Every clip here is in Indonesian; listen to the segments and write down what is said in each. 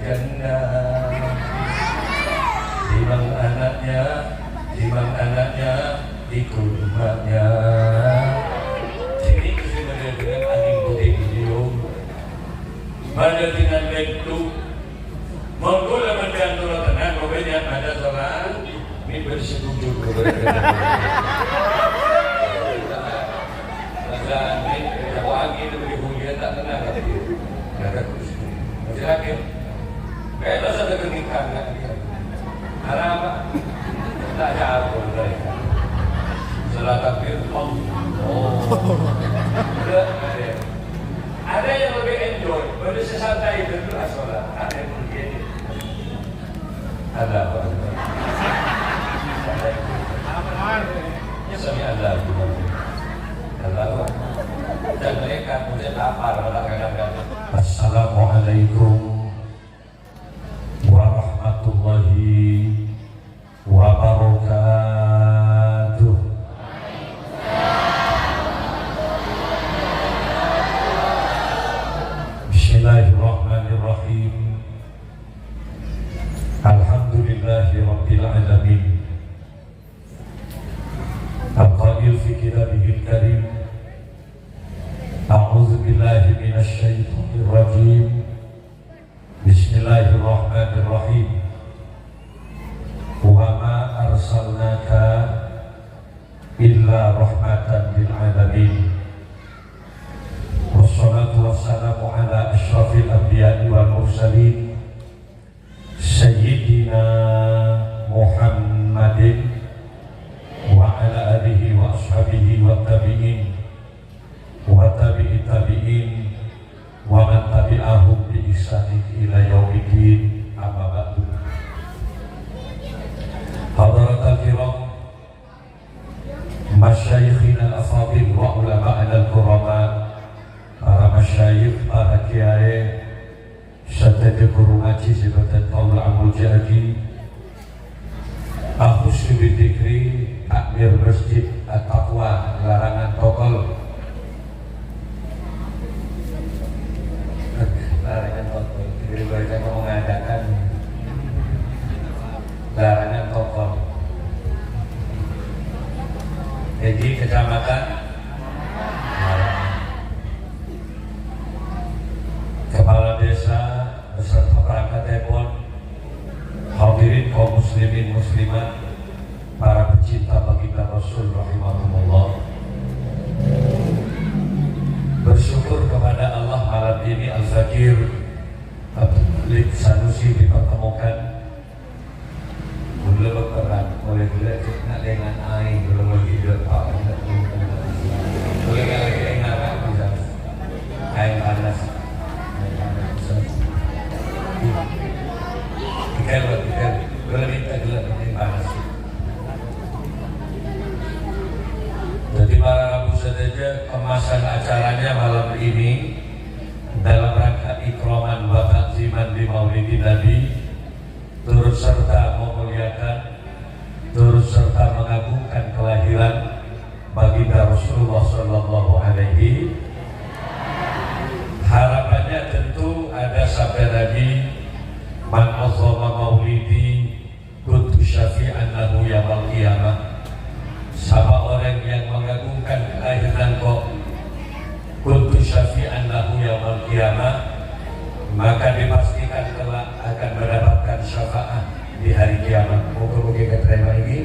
jannah. Timbang anaknya di kurmanya. Sini kesimanya dengan angin putih hidung. Pada dengan bentuk monggo lawan kantor tenang pokoknya ada sholat ini bersetuju ini wangi itu berhubungan tak tenang ada kursi masih lagi kayak ada keningkan arah apa tak jauh mereka sholat takbir ada yang lebih enjoy boleh sesantai berdua sholat ada yang begini ada apa sami ada apa dan mereka mungkin lapar kadang-kadang. Assalamualaikum warahmatullahi wabarakatuh. Bismillahirrahmanirrahim. Alhamdulillahi rabbil alamin. Al-Qail fi kitabihil karim. A'udzu billahi minasy syaithanir rajim. Bismillahirrahmanirrahim. Wa ma arsalnaka illa rahmatan lil alamin. Wassalatu wassalamu ala asyrafil anbiya'i wal mursalin Sayyidina Muhammadin wa ala alihi wa ashabihi wa tabi'in wa tabi'i tabi'in wa man tabi'ahum bi ihsanin ila yaumiddin. Amma ba'du. Hadaratul kiram, masyayikhina al-afadil wa ulama'ina al-kurama, para masyayikh, para kiai serta guru ngaji sebagai Paul Amul Jadi, Ahus Bidikri, takmir masjid At-Taqwa, larangan tokol, mereka mengadakan larangan tokol. Jadi kecamatan kepala desa beserta perangkat depon, hadirin kaum muslimin muslimat, para pecinta baginda Rasul rahimahumullah. Bersyukur kepada Allah malam ini Al-Fakir Abdul Sanusi dipertemukan. Boleh berperan, boleh nak dengan air, boleh lagi lepak, boleh lagi ingat bisa air panas. Tiga, boleh minta gelap air panas. Jadi para rabu saja kemasan acaranya malam ini dalam rangka ikraman wa takziman di Maulidin Nabi, turut serta memuliakan, turut serta mengagungkan kelahiran baginda Rasulullah sallallahu alaihi. Harapannya tentu ada sabda Nabi, man azzama maulidi kuntu syafi'an lahu yaumil qiyamah. Siapa orang yang mengagungkan kelahiran kok kuntu syafi'an lahu yaumil qiyamah, maka dipastikan kelak akan mendapatkan syafaat di hari kiamat. Moga-moga keterima ini.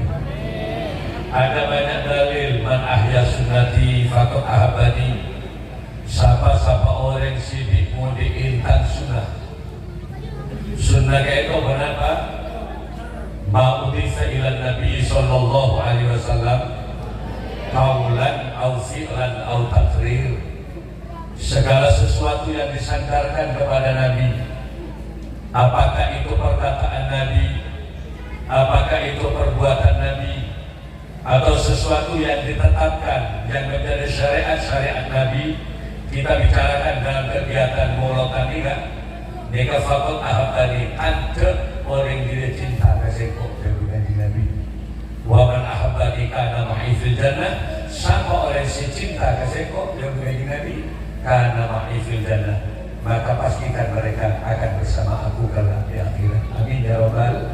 Ada banyak dalil, man ahya sunnati faqad ahabbani. Siapa orang sidik mudiin tan sunnah. Sunnah itu berapa? Ma'udisa ila Nabi sallallahu alaihi wasallam qaulan au fi'lan au taqrir. Segala sesuatu yang disandarkan kepada Nabi, apakah itu perkataan Nabi, apakah itu perbuatan Nabi, atau sesuatu yang ditetapkan yang menjadi syariat Nabi, kita bicarakan dalam kegiatan Maulid nikah. Nikah fakot ahab tadi, ada orang dia cinta kasih kok dengan Nabi. Waman ahab tadi karena ma'ifil jannah, sama orang si cinta kasih kok dengan Nabi. Karena ma'ifil jannah, maka pastikan mereka akan bersama aku kelak di akhirat. Amin ya rabbal.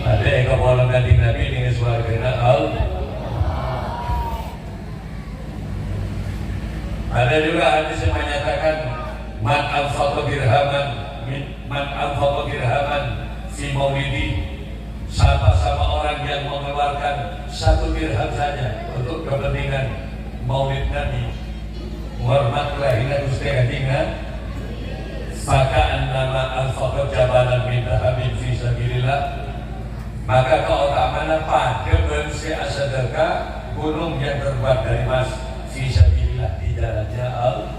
Ada yang kawalan kanjeng Nabi dengan suargana Ada juga hadis yang menyatakan man anfaqa dirhaman fi maulidi, sama orang yang mengeluarkan 1 dirham saja untuk kepentingan maulid Nabi, menghormat kelahiran Gusti Kanjeng, maka annama anfaqa jabalan min dhahabin fi sabilillah, maka keutamaan pada bensi sedekah gunung yang terbuat dari emas fi sabilillah, di jalannya Allah.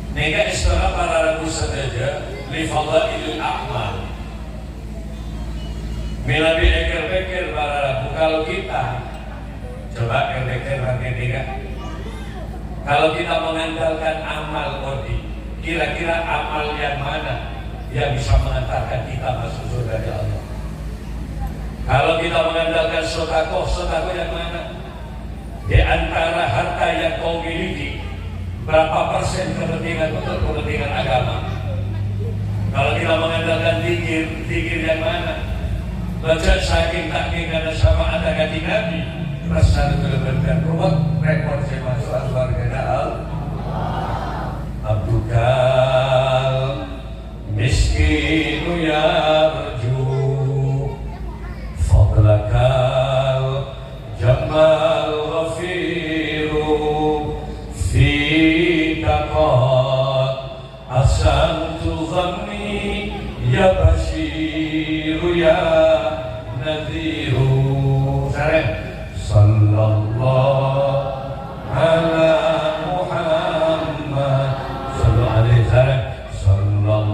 Nega istilah para ragu saja li fadailil a'mal. Bila pikir-pikir para ragu, kalau kita coba pikir tiga, kalau kita mengandalkan amal kodi, kira-kira amal yang mana yang bisa mengantarkan kita masuk surga di Allah? Kalau kita mengandalkan sedekah yang mana? Di antara harta yang kau miliki, berapa persen kepentingan untuk kepentingan agama? Kalau kita mengandalkan zikir yang mana? Baca saking takkingan sama ada kanjeng Nabi, rasa terlebihan ruwet, rekor saya masuk surga Allah. Abdukal miskinu yarju fadlakal jamal ghafiru fika qad asantu dhanni ya bashiru ya nadhiru. Sallallahu ala Muhammad sallallahu alaihi wasallam sallallahu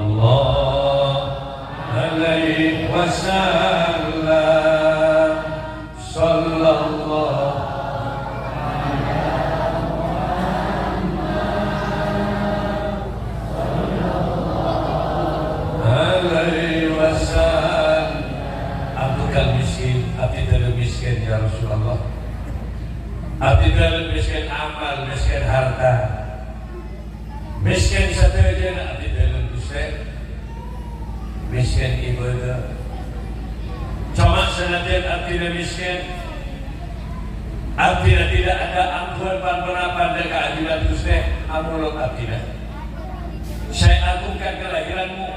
alaihi wasallam. Abdukal miskin, abdi dalam miskin ya Rasulullah. Abdi dalam miskin amal, miskin harta, miskin saja abdi dalam miskin ibadah. Cuma senajan abdi dalam miskin, abdi tidak ada ampunan penerapan dan keadilan Gusti, amuluk abdi. Saya agungkan kelahiranmu,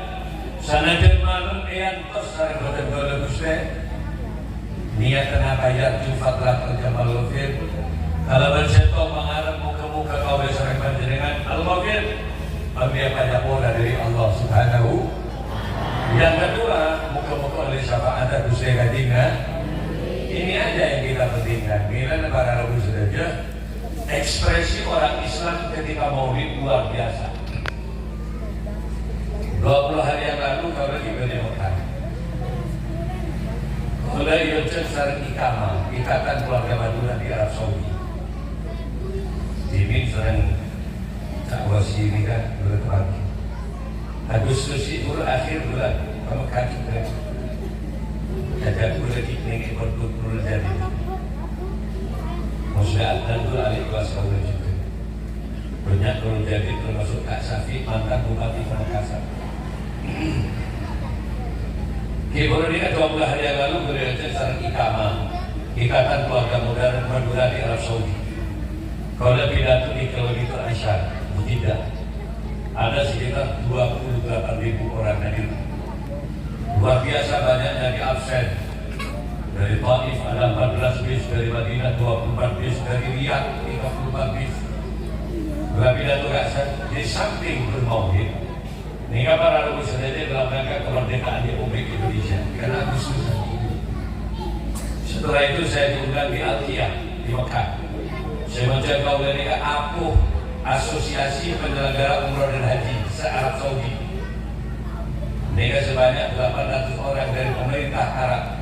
senajan malum eyantos sareng boten Gusti. Niat kenapa ya jufatlah terjamal lufir. Kalau berseto mengharap muka-muka kau besarkan panjenengan al-mafir, pembia pajapura dari Allah Subhanahu. Yang kedua, muka-muka oleh syafaat Gusti Kanjeng. Ini aja yang kita pentingkan. Bila para rabu saja, ekspresi orang Islam ketika maulid luar biasa. 20 hari yang lalu kalau di Mekah, mulai yocek sareng ikatan keluarga Madura di Arab Saudi. Ini sering tak wasi ini kan bulan pagi. Agustus itu akhir bulan kamu kaki kan. Ada bulan ini berkumpul jadi. Masyaallah itu ahli kelas kau juga. Banyak kalau jadi termasuk Kak Safi mantan bupati Makassar. Kibur ini 20 hari yang lalu beliau sareng ikatan keluarga Madura di Arab Saudi. Kalau pidato di kilometer Aisyah, tidak ada sekitar 28.000 orang hadir. Luar biasa banyaknya di absen. Dari Taif ada 14 bis, dari Madinah 24 bis, dari Riyadh 34 bis. Pidato kasar di samping bermaulid. Nika para rabu saja dalam rangka kemerdekaan Republik Indonesia. Karena Agustus ini. Setelah itu saya diundang di Al-Qiyah di Mekah. Saya menjaga dari APUH, Asosiasi Penyelenggara Umroh dan Haji se-Arab Saudi. Mereka sebanyak 800 orang dari pemerintah Arab.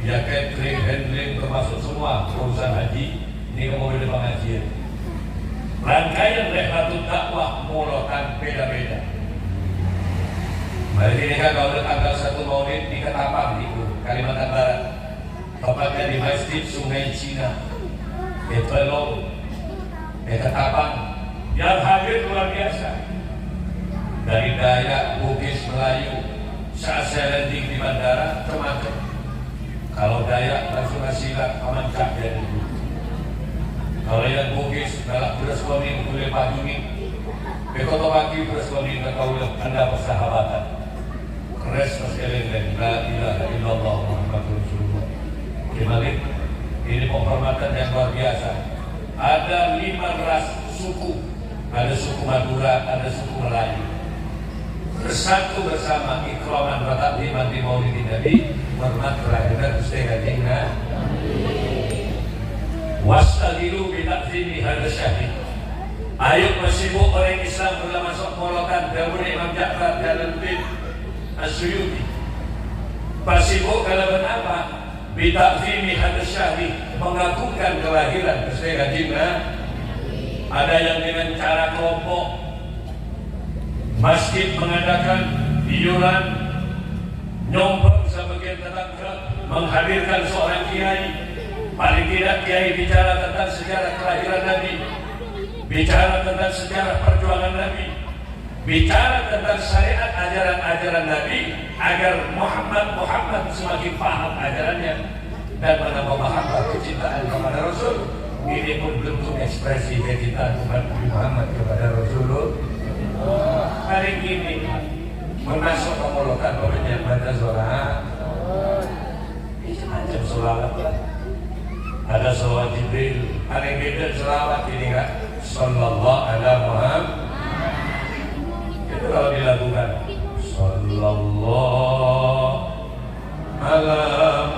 Ya catering, handling, termasuk semua urusan haji. Ini kemudian pengajian. Rangkaian Rihlatul Dakwah mulakan beda-beda. Mari ini kan kalau tanggal 1 Maulid di Ketapang di Kalimantan Barat. Tepatnya di Masjid Sungai Cina. Ketapang yang hadir luar biasa. Dari Dayak, Bugis, Melayu, saat saya landing di bandara, macam. Kalau Dayak langsung silat pamancak jadi. Kalau yang Bugis, galak bersuami boleh pajuni. Bekoto pagi bersuami kau anda persahabatan. Keres sekalian dan la ilaha illallah Muhammadur Rasulullah. Kembali, ini penghormatan yang luar biasa. Ada 5 ras suku, ada suku Madura, ada suku Melayu. Bersatu bersama ikraman wa takliman di maulidin Nabi, hormat kelahiran Gusti Kanjeng Nabi. Wastadilu bi ta'zimi hadza syahid. Ayo masibuk orang Islam telah masuk molokan dawuh Imam Ja'far Jalaluddin As-Suyuti. Pasibuk kalaban apa? Bi ta'zimi hadza syahid, mengagungkan kelahiran Gusti Kanjeng Nabi. Ada yang dengan cara kelompok, masjid mengadakan iuran, nyombong sebagian tetangga, menghadirkan seorang kiai. Paling tidak kiai bicara tentang sejarah kelahiran Nabi, bicara tentang sejarah perjuangan Nabi, bicara tentang syariat ajaran-ajaran Nabi, agar Muhammad semakin paham ajarannya dan menambah mahabbah kecintaan kepada Rasul. Ini pun bentuk ekspresi kecintaan umat Nabi Muhammad kepada Rasulullah. Hari ini masuk pemolokan banyak baca sholat, macam sholawat. Ada sholawat Jibril, ada yang beda sholawat ini kan? Sallallahu ala Muhammad. Itu kalau dilakukan Sallallahu ala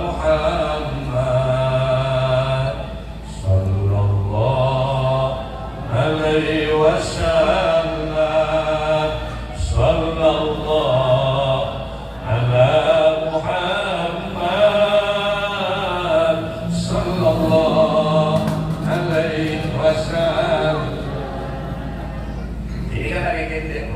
Muhammad Sallallahu alaihi wasallam Sallallahu ala Muhammad Sallallahu alaihi wasallam. Ini kan ada yang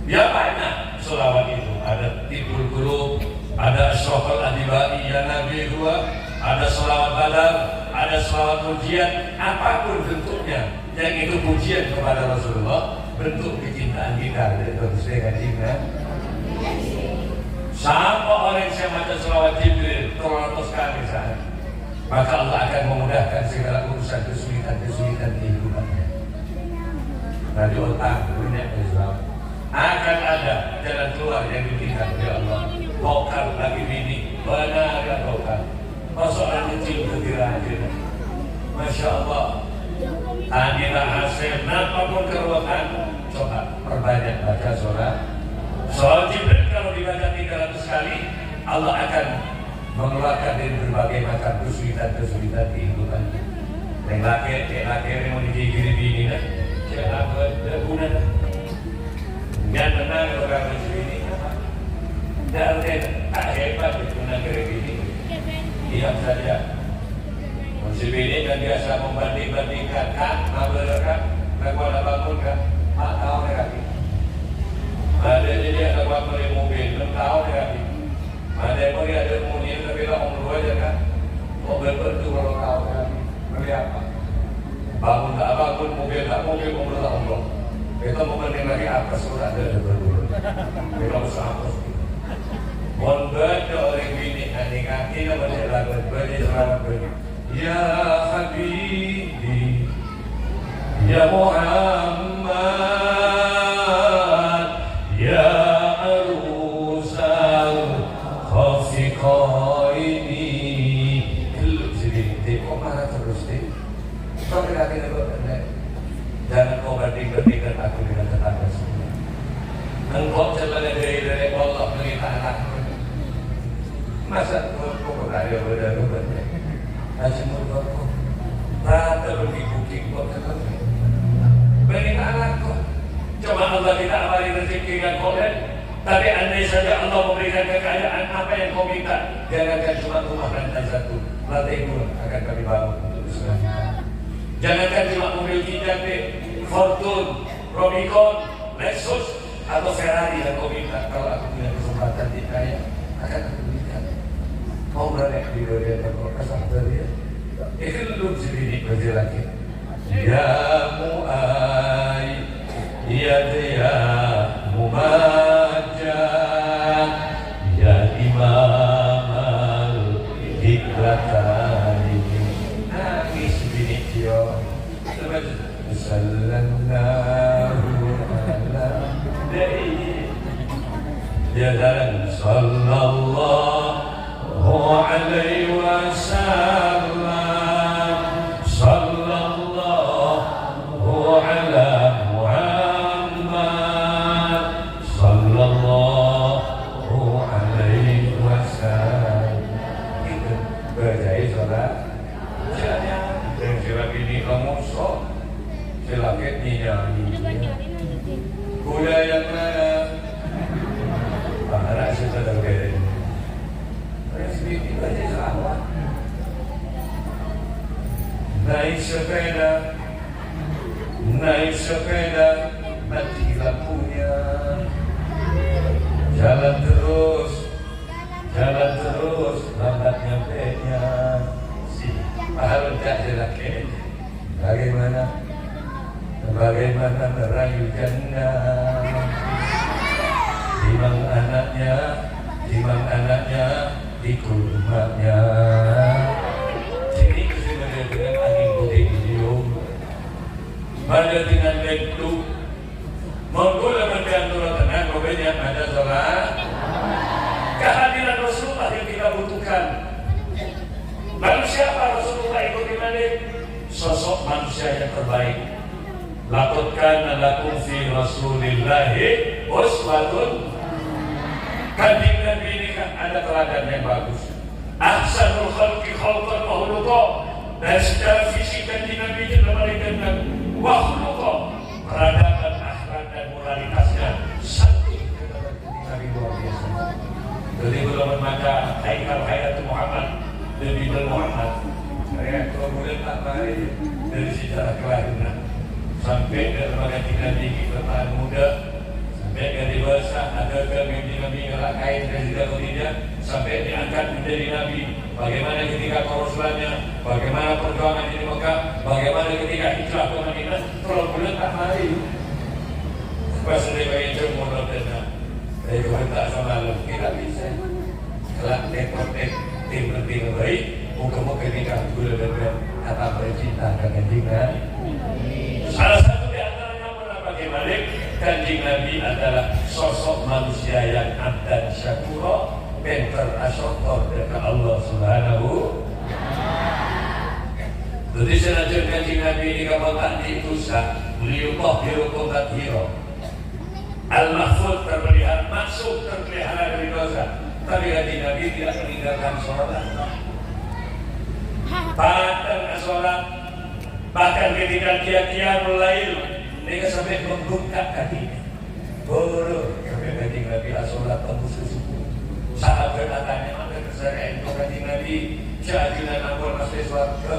ya banyak sholawat itu. Ada Tibul Qulub, ada Asyrafal Adibai ya Nabi Huwa, ada sholawat badar, ada sholawat pujian, apapun bentuknya yang itu pujian kepada Rasulullah, bentuk kecintaan kita dari Gusti Kanjeng Nabi. Sama orang yang saya baca sholawat Jibril 300 kali sehari, maka Allah akan memudahkan segala urusan kesulitan kehidupannya. Dari otak punya Islam akan ada jalan keluar yang diberikan oleh Allah. Bokar lagi bini, benar ya bokar. Persoalan kecil kira-kira, Masya Allah. Anila hasil, apapun keruakan, coba perbanyak baca sholat. Sholat Jibril kalau dibaca 300 kali, Allah akan mengeluarkan dari berbagai macam kesulitan kehidupan. Yang laki yang mau digigiri bini, jangan berguna. Jangan tenang orang ini. Dan tak hebat berguna kiri bini. Diam saja. Musim ini kan biasa membanding-bandingkan kan, mabelkan, lakukan apapun kan, 4 tahun lagi. Ada jadi ada buat beli mobil, 6 tahun lagi. Ada yang beli ada mobil tapi lah umur aja kan, mobil bertu kalau tahun lagi. Beli apa? Bangun tak bangun, mobil tak mobil, umur tak umur. Kita membanding lagi apa surat ada berburu. Kita bersama. Mondok orang bini anika kita banyak lagu banyak selamat beri. Ya Habibi, Ya Muhammad, Ya Arusal Khafiqaini. Keluk sedih, kok marah terus deh. Kau kira-kira jangan kau banding-bandingkan aku dengan tetangga semua. Engkau celana dari Allah meminta anakmu. Masa kau berada benar-benar Hasimul Bako rata bagi-bagi kau terlalu meminta anakku. Coba Allah tidak awali rezeki dengan kau dan tapi andai saja Allah memberikan kekayaan apa yang kau minta, jangankan cuma rumah rantai 1, lantai 2 akan kami bangun untuk Islam. Jangankan cuma mobil kijang deh, Fortune, Robicon, Lexus atau Ferrari yang kau minta. Kalau aku punya kesempatan di kaya akan aku berikan. Kau berani di dunia dan kau kasar dari dia. Itu belum sedikit berjalan. Ya Mu'ad Ya dan sallallahu alaihi wasallam, sallallahu ala Muhammad, sallallahu alaihi wasallam. Itu berjaya saudara. Dan sila ini kamu sok, sila ketnya kuda yang mana? Anak saya tak kaya. Resmi aja sahabat. Naik sepeda, mati lampunya. Jalan terus, lambat nyampenya. Si mahal tak jelake. Bagaimana merayu jannah? Timang anaknya ikut rumahnya. Jadi kesimpulannya dengan angin putih hidung, pada dengan lektu, menggula mendiantara tenang, kemudian ada sholat. Kehadiran Rasulullah yang kita butuhkan. Lalu siapa Rasulullah itu dimana? Sosok manusia yang terbaik. Laqad kana lakum fi Rasulillahi uswatun. Kanjeng Nabi ini kan ada teladan yang bagus. Ahsanul khalqi khalqan wa khuluqa. Dan secara fisik Kanjeng Nabi itu memberikan wa khuluqa, peradaban, akhlak dan moralitasnya satu kepada Nabi luar biasa. Jadi kalau membaca Haikal Hayatul Muhammad Nabi Muhammad, saya kemudian tak baik dari sejarah kelahiran sampai ke lembaga tinggi bertahan muda, sampai ke dewasa, ada ke Nabi ngelakai presiden tidak, sampai diangkat menjadi Nabi. Bagaimana ketika koroslannya, bagaimana perjuangan di Mekah, bagaimana ketika hijrah ke Madinah, kalau bulan tak mari. Pas dia bagi jemur dan saya juga sama lo tidak bisa. Kelak teknik tim lebih baik, muka-muka nikah gula dan kata bercinta dengan jingan. Salah satu di antaranya bagaimana Kanjeng Nabi adalah sosok manusia yang abdan syakura, pintar asyukur kepada Allah Subhanahu. Jadi senajan Kanjeng Nabi ini kalau tak diutusah, beliau tahhirukum tathira. Al-Mahfud terpelihara, maksud terpelihara dari dosa. Tapi Kanjeng Nabi tidak meninggalkan sholat. Padahal sholat, bahkan ketika dia mulai, dia sampai membuka kakinya. Bodoh, sampai Kanjeng Nabi sholat tembus suku. Sahabat katanya, ada kesalahan itu Kanjeng Nabi, jadilah ampun masih suarga,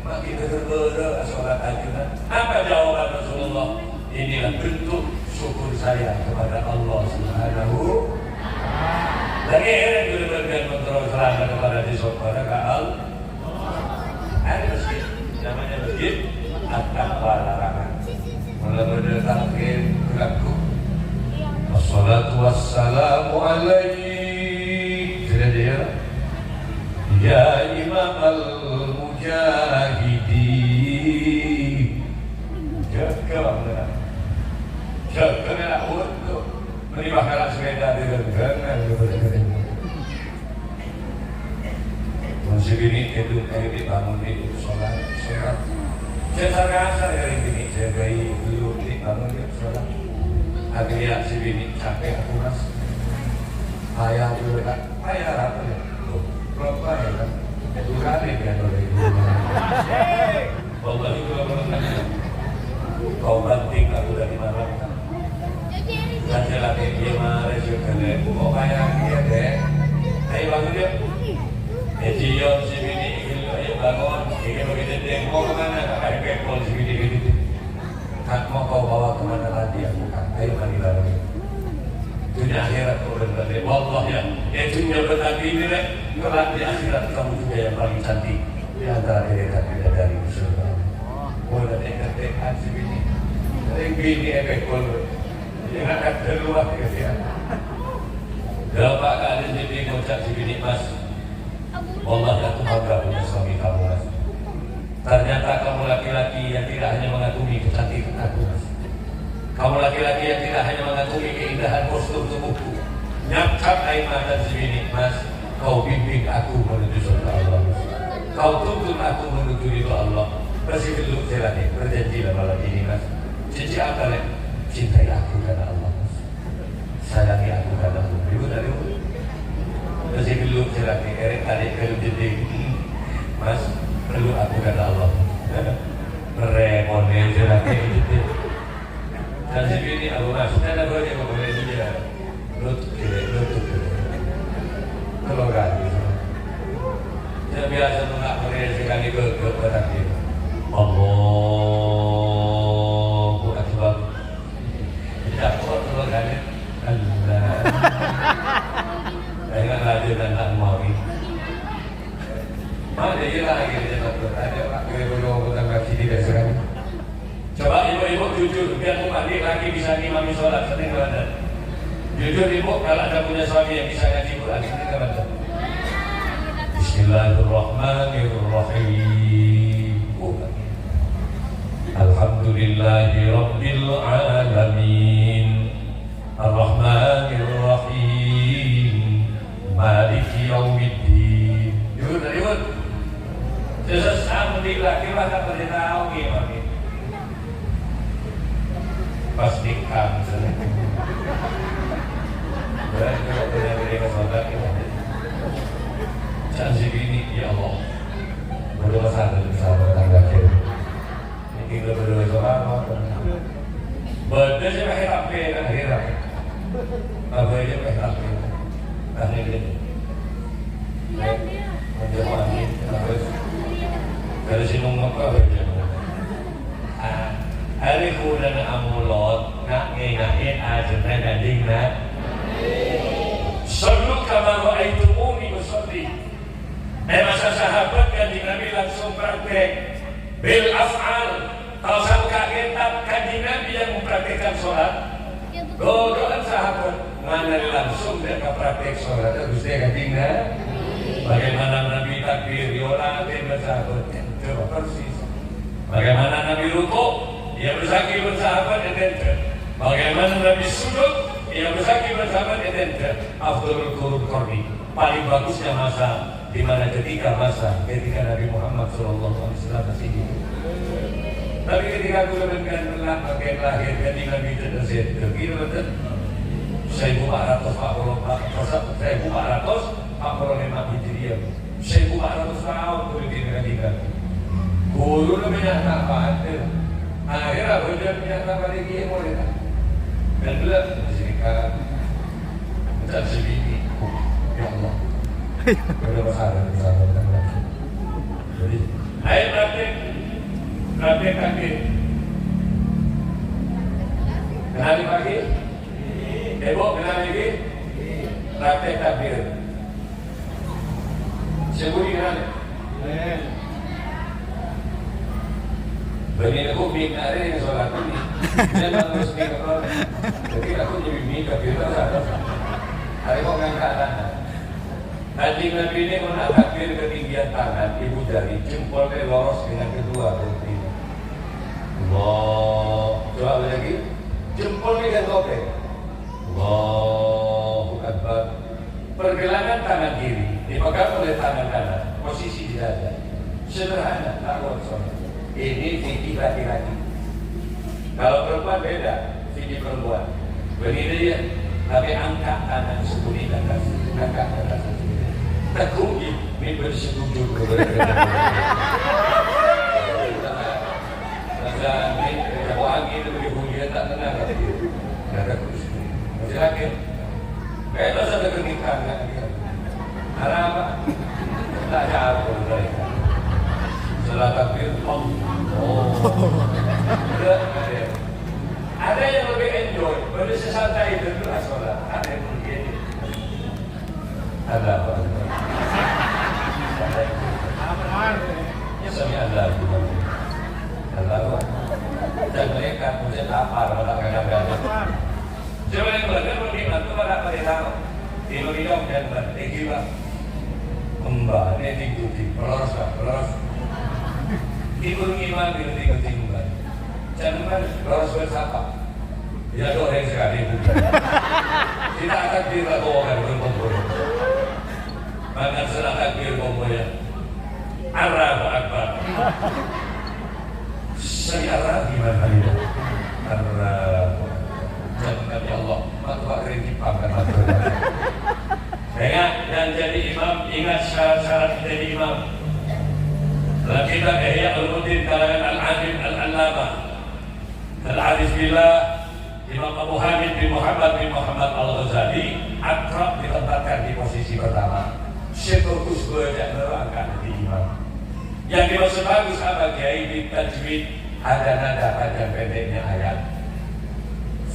makin berbodoh sholat ajunan. Apa jawaban Rasulullah? Inilah bentuk syukur saya kepada Allah Subhanahu. Lagi heran juga berbicara menterus selamat kepada disokora kaal. Ada masjid, namanya masjid At-Taqwa larangan. Mulai takhir berlaku. Wassalatu wassalamu alaihi. Sudah dia. Ya Imam al-Mujahidin. Jaga untuk menimahkan sepeda dengan masih ini itu bangun itu sholat. Saya sarang dari ini saya bayi dulu bangun itu sholat. Akhirnya si bini capek aku mas. Ayah juga tak ayah apa ya? Berapa ya kan? Itu kali kan oleh ibu. Bapak itu kau banting aku dari malam. Saya lagi dia marah juga deh. Mau kayak dia deh. Ayo bangun dia. Cium si bini ini, ayo bangun. Ini begitu deh. Mau kemana? Kakak pekol si bini gitu. Kak mau kau bawa kemana lagi aku kan? Ayo mari lagi. Dunia akhirat kau berbeda. Wallah ya. Dunia berbeda ini deh. Kelak di akhirat kamu juga yang paling cantik. Di antara dekat dari surga. Mulai dekat si bini. Dari bini pekol. Jangan ada luar ya. Berapa kali jadi ngucap si bini mas, Allah ya Tuhan gak punya suami kamu mas. Ternyata kamu laki-laki yang tidak hanya mengagumi kecantikan aku mas. Kamu laki-laki yang tidak hanya mengagumi keindahan postur tubuhku, Nyangkat air mata sini, Mas, kau bimbing aku menuju surga Allah. Kau tuntun aku menuju ridho Allah. Masih belum selesai, berjanjilah malam ini, Mas. Janji apa lek? Cintai aku karena Allah, Mas. Sayangi aku karena Allah. Ibu dari ibu. Masih belum selesai, erek tarik kalau jadi, Mas, perlu aku karena Allah. Remone selesai jadi. Dan sini aku Mas, dan aku aja mau boleh dia. Lutut kalau nggak gitu saya biasa nggak merealisasikan itu ke berarti Allahu Akbar tidak kuat kalau kan Allah dengan laju dan tak mau mana dia lagi dia dokter ada pak kalau tentang sini dan sekarang coba ibu-ibu jujur biar adik lagi bisa ngimami sholat sering berada. Jujur ibu, kalau anda punya suami yang bisa ngaji Quran, ini kan anda. Bismillahirrahmanirrahim. Alhamdulillahi Rabbil Alamin. Ar-Rahmanirrahim. Maliki Yawmiddin. Yud. Sesama laki-laki tak boleh tahu gimana. Pastikan. Berarti kalau mereka saudara kita jangan segini, ya Allah berdoa sana bersama tangga kiri ini kita berdoa sama berdoa siapa hirap kan hirap apa aja hirap kan ini menjawab ini dari sini apa aja hari kuda amulot nak ngain aja dan dingna Sallu kama ra'aitumuni usolli. Masa sahabat kanjeng Nabi langsung praktek bil af'al. Kalau saya kagetan kanjeng Nabi yang mempraktekkan sholat, dodoan sahabat mana langsung dia praktek sholat. Terus dia kanjeng bagaimana Nabi takbir yola dan bersahabat coba persis. Bagaimana Nabi rukuk dia bersaki bersahabat dan bagaimana Nabi sujud yang bersaki bersama dengan Abdul Qurub Qarni paling bagusnya masa di mana ketika Nabi Muhammad SAW masih hidup. Tapi ketika aku dengan pakai lahir ketika Nabi terdesak begitu betul 1445 Hijriah 1400 tahun kemudian ketika guru namanya apa akhirnya benar menyatakan lagi boleh dan belum disinikan dan segini ya Allah sudah bersama jadi ayo praktek kaki kenali pagi ibu kenali lagi praktek takbir sebut kenali bagi aku minta yang sholat ini saya harus mikir jadi aku jadi mikir gitu hari kok ngangkat tangan Kanjeng Nabi ini menakbir ketinggian tangan ibu jari jempolnya lurus dengan kedua berarti Allah coba lagi jempolnya dan topeng Allahu Akbar pergelangan tangan kiri dipegang oleh tangan kanan posisi di dada sederhana tak kosong. Ini fikih laki-laki. Kalau perempuan beda, fikih perempuan. Begini dia, tapi angkat tangan sepuluh ke atas, angkat ke atas. Tekuk ini bersekutu berbeda. Masa ini kalau angin lebih bunyi tak tenang lagi. Ada kurus. Masih lagi. Bebas ada keningkan kan? Ada apa? Tak jauh mereka. Setelah takbir, ada yang lebih enjoy, lebih sesantai itu sholat. Ada yang begini. Ada apa? Sami ada apa? Dan mereka mungkin lapar, orang kadang-kadang. Siapa yang belajar beriman itu pada tahu. Indonesia dan bertiga. Mbak, ini diikuti, peloros. Ibu iman diikuti mbak. Jangan peloros bersapa. Ya doa yang sekali bukan. Kita akan diragokan berkumpul. Maka sudah takbir kumpulnya. Allahu Akbar. Saya gimana ini? Allahu Akbar. Ya Allah, matwa rezeki pangkat matwa. Ingat dan jadi imam, ingat syarat-syarat jadi imam. Dalam kitab Ihya Ulumuddin kalangan Al-Alim Al-Allamah Al-Arif Billah Imam Abu Hamid bin Muhammad Al-Ghazali akrab ditempatkan di posisi pertama. Seterus belajar nerangkan di imam. Yang dimaksud bagus apa? Kiai bin tajwid, ada nada panjang pendeknya ayat.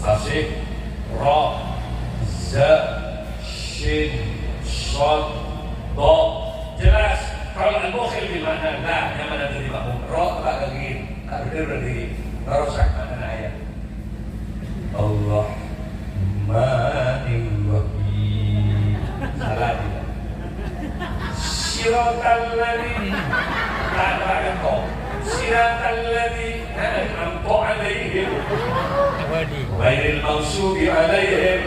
Fasih, ra, za, shin, shad, do. Jelas. Kalau al-mukhil bil makna la, yang mana dari makmum. Ra tak lagi, tak benar berdiri. Merusak makna ayat. Allahumma innahum salah dia. Siratal ladzi tak ada kau. Siratal ladzi an'amta 'alaihim ghairil maghdubi 'alaihim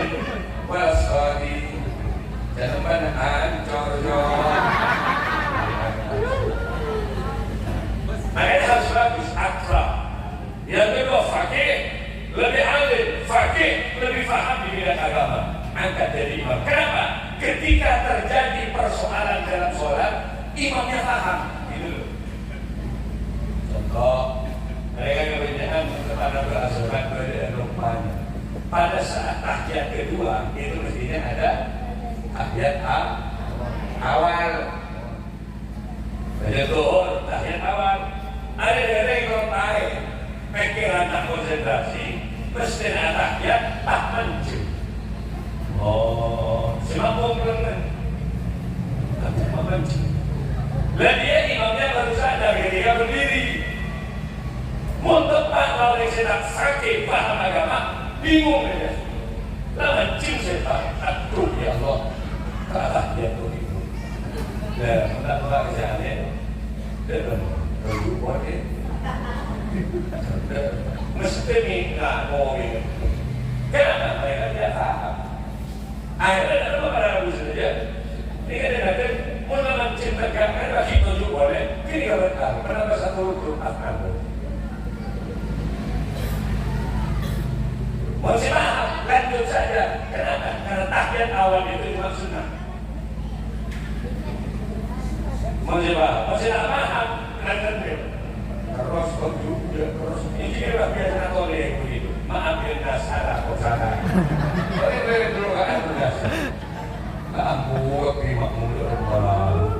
waladhdallin. Jangan ancor-ancor. Makanya harus bagus akrab. Yang kedua fakih, lebih alim, fakih, lebih faham di bidang agama. Angkat dari imam. Kenapa? Ketika terjadi persoalan dalam sholat, imamnya paham. Gitu loh. Contoh, mereka kebanyakan kepada berasaban pada rupanya. Pada saat tahiyat kedua, itu mestinya ada tahiyat awal. Pada zuhur, tahiyat awal. Ada dari kalau tarik pikiran tak konsentrasi, mesti ada tahiyat tak mencuri. Oh, semua orang tak mencuri. Dan dia imamnya baru sadar ketika berdiri. Untuk kalau yang sedang sakit paham agama, bingung saja. Lalu mencuri setan, aduh ya Allah, kalah dia begitu. Dan tak pernah kejalan, dan boleh. Mesti nggak mau ini. Kenapa mereka tidak paham? Akhirnya dalam beberapa bulan saja. Ini kadang-kadang mulai menciptakan bagi tujuh boleh. Kini kalau tahu kenapa satu grup akan masih paham, lanjut saja. Kenapa? Karena tahiyat awal itu cuma sunnah. Masih paham, masih tak paham. Terus terus ini juga biasa oleh begitu. Maaf ya salah kok salah. Boleh dulu kan berjasa. Kamu terima mulu orang.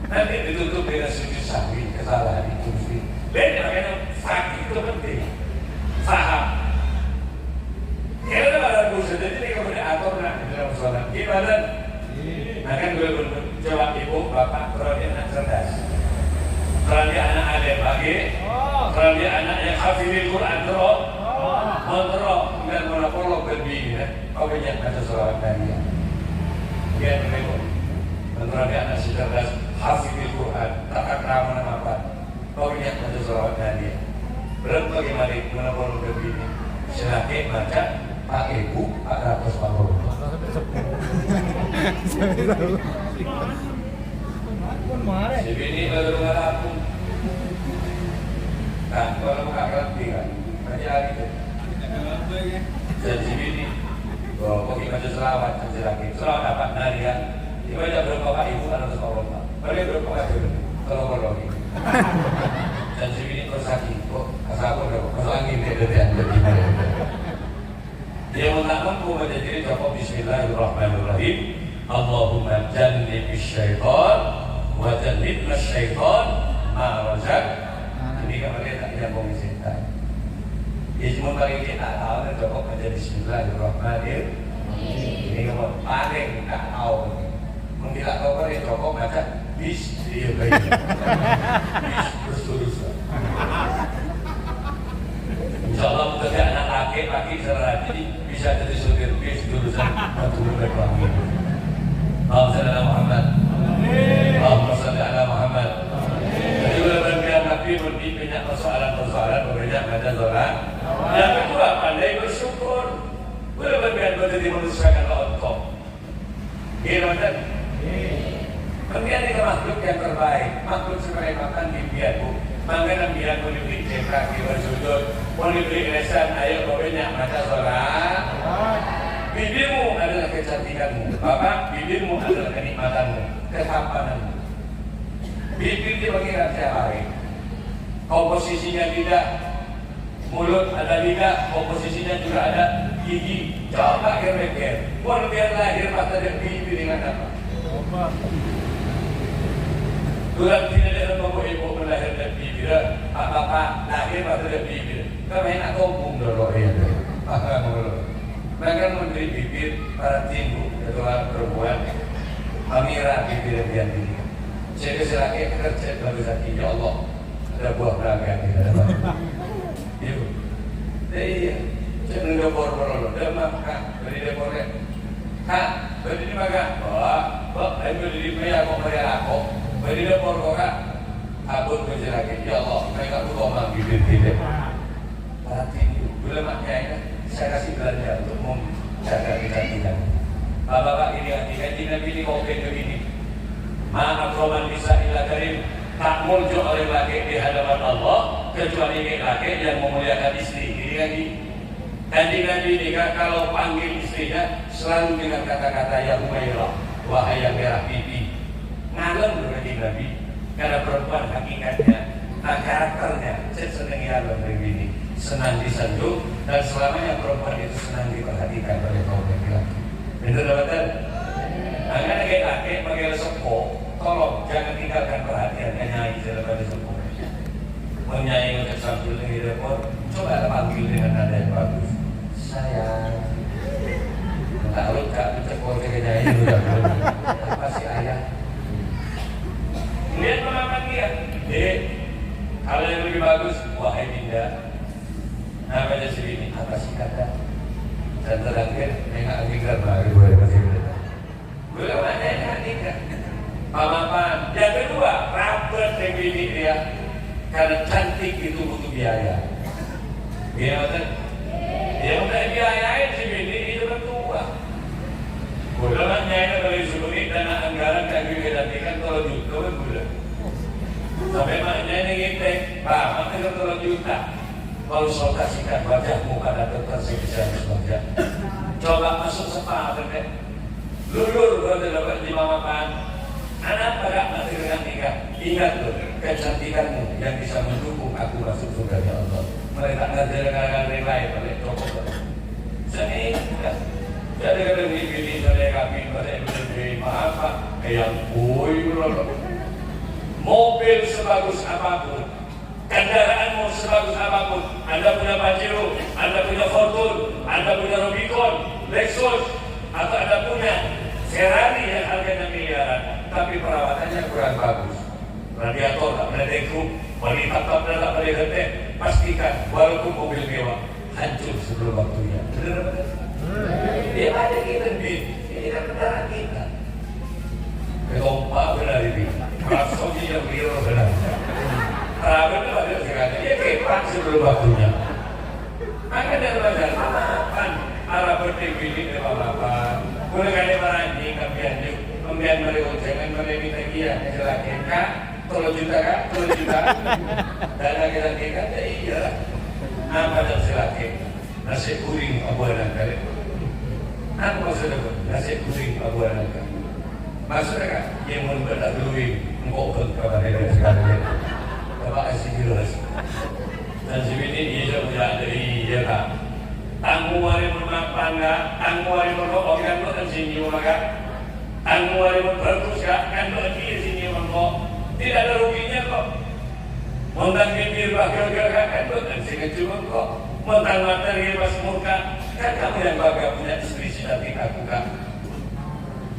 Nanti ditutup dengan sujud sahwi kesalahan itu sih. Beda karena fakih itu penting. Faham. Kalau ada dosa jadi kemudian atur nak dalam sholat. Gimana? Nah kan gue jawab ibu bapak kalau dia anak cerdas. Kalau dia anak alim lagi, kalau dia anak yang hafizil Quran terus, menterok dan menapolog lebih ya. Kau banyak baca surah Al-Baqarah. Dia menengok. Menterok dia anak cerdas, hafizil Quran, tak kerama nama apa. Kau banyak baca surah Al-Baqarah. Belum bagaimana menapolog lebih ini. Silahkan baca Pak Ibu, Pak Ratus Pak Guru. Ini baru ngalamun. Nah, kalau nggak ngerti kan, aja gitu. Jadi ini, kalau pergi baca selawat, baca lagi. Selawat dapat dari ya. Dibaca berapa Pak Ibu Ratus Pak Guru. Boleh berapa kali? Kalau lagi. Dan ini terus lagi. Kok asal aku berapa? Masuk angin dia dari anda di mana? Dia tak mampu baca diri jawab Bismillahirrahmanirrahim. Allahumma jannibis syaitan wa jannibna syaitan ma razaq. Ini kan mereka tak bisa ngomong setan. Ya cuma bagi kita tahu dan jawab baca Bismillahirrahmanirrahim. Ini kan paling tak tahu. Mungkin tak tahu kan dia jawab baca bis dia baik. Bis terus. Insyaallah kita anak laki-laki serati bisa jadi supir bis jurusan turun ke langit. Allahumma Muhammad. Allahumma ala Muhammad. Jadi berbicara Nabi banyak persoalan banyak ada sholat. Yang kedua pandai bersyukur. Berbicara menjadi manusia Iya betul. Kemudian itu makhluk yang terbaik, makhluk sebagai makan impianmu. Maka impianmu diberi kaki bersujud, mau diberi lesan, ayo banyak baca sholat. Bibirmu adalah kecantikanmu, Bapak. Bibirmu adalah kenikmatanmu, ketampananmu. Bibir dibagi tiap hari. Komposisinya lidah, mulut ada lidah, komposisinya juga ada gigi. Coba kira-kira, mau biar lahir pada bibir dengan apa? Tulang tidak ada bapak ibu melahir dari bibir, apa lahir pada dari bibir. Kau enak tombung dulu ya, apa mulu. Mereka memberi bibir para timbu, ketua perempuan, Amira bibir yang ini. Saya keselaki kerja bagus lagi, ya Allah, ada buah belakang di dalam. Iya, saya menunggu bor-bor, dah makan, beri dekornya. Kak, beri di mana? Bapak, saya beri di mana? Kau beri aku. Beri dapur orang, abun kerja lagi. Ya Allah, mereka tuh ngomong bibir tidak. Perhatiin itu, bila maknya saya kasih belanja untuk menjaga kecantikan. Bapak ini hati-hati Nabi ini kopi begini. Maaf roman bisa ilah karim, tak muncul oleh laki di hadapan Allah kecuali laki yang memuliakan istri. Ini lagi. Kanjeng Nabi ini kalau panggil istrinya selalu dengan kata-kata ya Umairah, wahai yang merah pipi. Ngalem berarti Nabi, karena perempuan hakikatnya, karakternya, senang ngalem begini, senang disanjung dan selamanya perempuan itu senang diperhatikan oleh kaum laki-laki. Betul betul. Karena laki-laki pakai sepo, tolong jangan tinggalkan perhatian nyai daripada sepo. Menyai untuk sambil di dapur, coba panggil dengan nada yang bagus. Sayang, tak luka, cekor ke nyai udah apa sih ayah? Lihat memakan dia, kalau yang lebih bagus, wahai Dinda, namanya si ini, apa sih kata? Dan terakhir, nengak anggikan baru boleh masih berada. Belum ada yang anggikan. Pamapan. Yang kedua, rapet yang ini dia, karena cantik itu butuh biaya. Dia betul. Dia udah biayain si ini itu bertua. Boleh nyai dari sebelum dana anggaran kayak gitu gantikan kalau juta boleh. Sampai maknya ini ngitek, Pak, makanya kalau juta. Konsultasikan wajahmu pada dokter spesialis wajah. Coba masuk spa, kan? Lulur kalau dapat di mamakan. Anak pada mati dengan nikah. Ingat loh, kecantikanmu yang bisa mendukung aku masuk surga ya Allah. Mereka ngajar-ngajar lain, mereka cokok. Seni, jadi kalau ini saya kami beri maaf Pak, yang mobil sebagus apapun, kendaraanmu sebagus apapun, Anda punya Pajero, Anda punya Fortune, Anda punya Rubicon, Lexus, atau Anda punya Ferrari yang harganya miliaran, tapi perawatannya kurang bagus. Radiator tak boleh dekuk, wanita tak boleh hetek, pastikan walaupun mobil mewah hancur sebelum waktunya. Benar-benar. Dia ada kita ini kan kendaraan kita. Ketompak benar ini, rasanya yang biru benar. Terawih itu ada sekali, dia kepak sebelum waktunya. Maka dari belajar makan arah bertinggi di bawah. Boleh kali meranjing, kemudian mereka jangan mereka minta dia ngejelakin kak, 3 juta kak, 3 juta. Dan kita kira iya. Apa yang silakan? Nasi kuring abuan kali. Apa maksudnya? Nasi kuring abuan kali. Maksudnya kan, yang membuat duit, ngokot kepada dia sekali. Bapak kasih jelas. Dan sebenarnya dia sudah dari dia kan. Tanggung hari bermapan enggak? Tanggung hari berkok kan lo kan sini maka. Tanggung hari berbagus kan lo di sini maka. Tidak ada ruginya kok. Mentang bibir bakal kan lo kan sini cuma kok. Mentang materi pas muka kan kamu yang bangga punya istri sudah tidak bukan.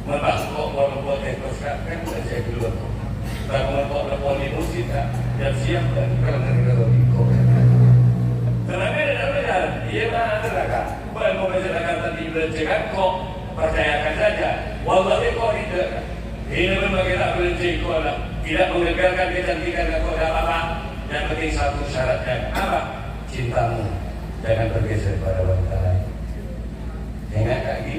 Mentang kok buat ekos kan saya dulu. Bangun kok telepon ibu kita dan siap dan karena kita logiko. Kenapa ada benar? Iya mana kan? Bukan mau menceritakan tadi belanjakan kok percayakan saja. Wallahi kok tidak. Ini memang kita belanjai kok tidak mengegalkan kecantikan kok ada apa? Yang penting satu syaratnya apa? Cintamu jangan bergeser pada wanita lain. Jangan lagi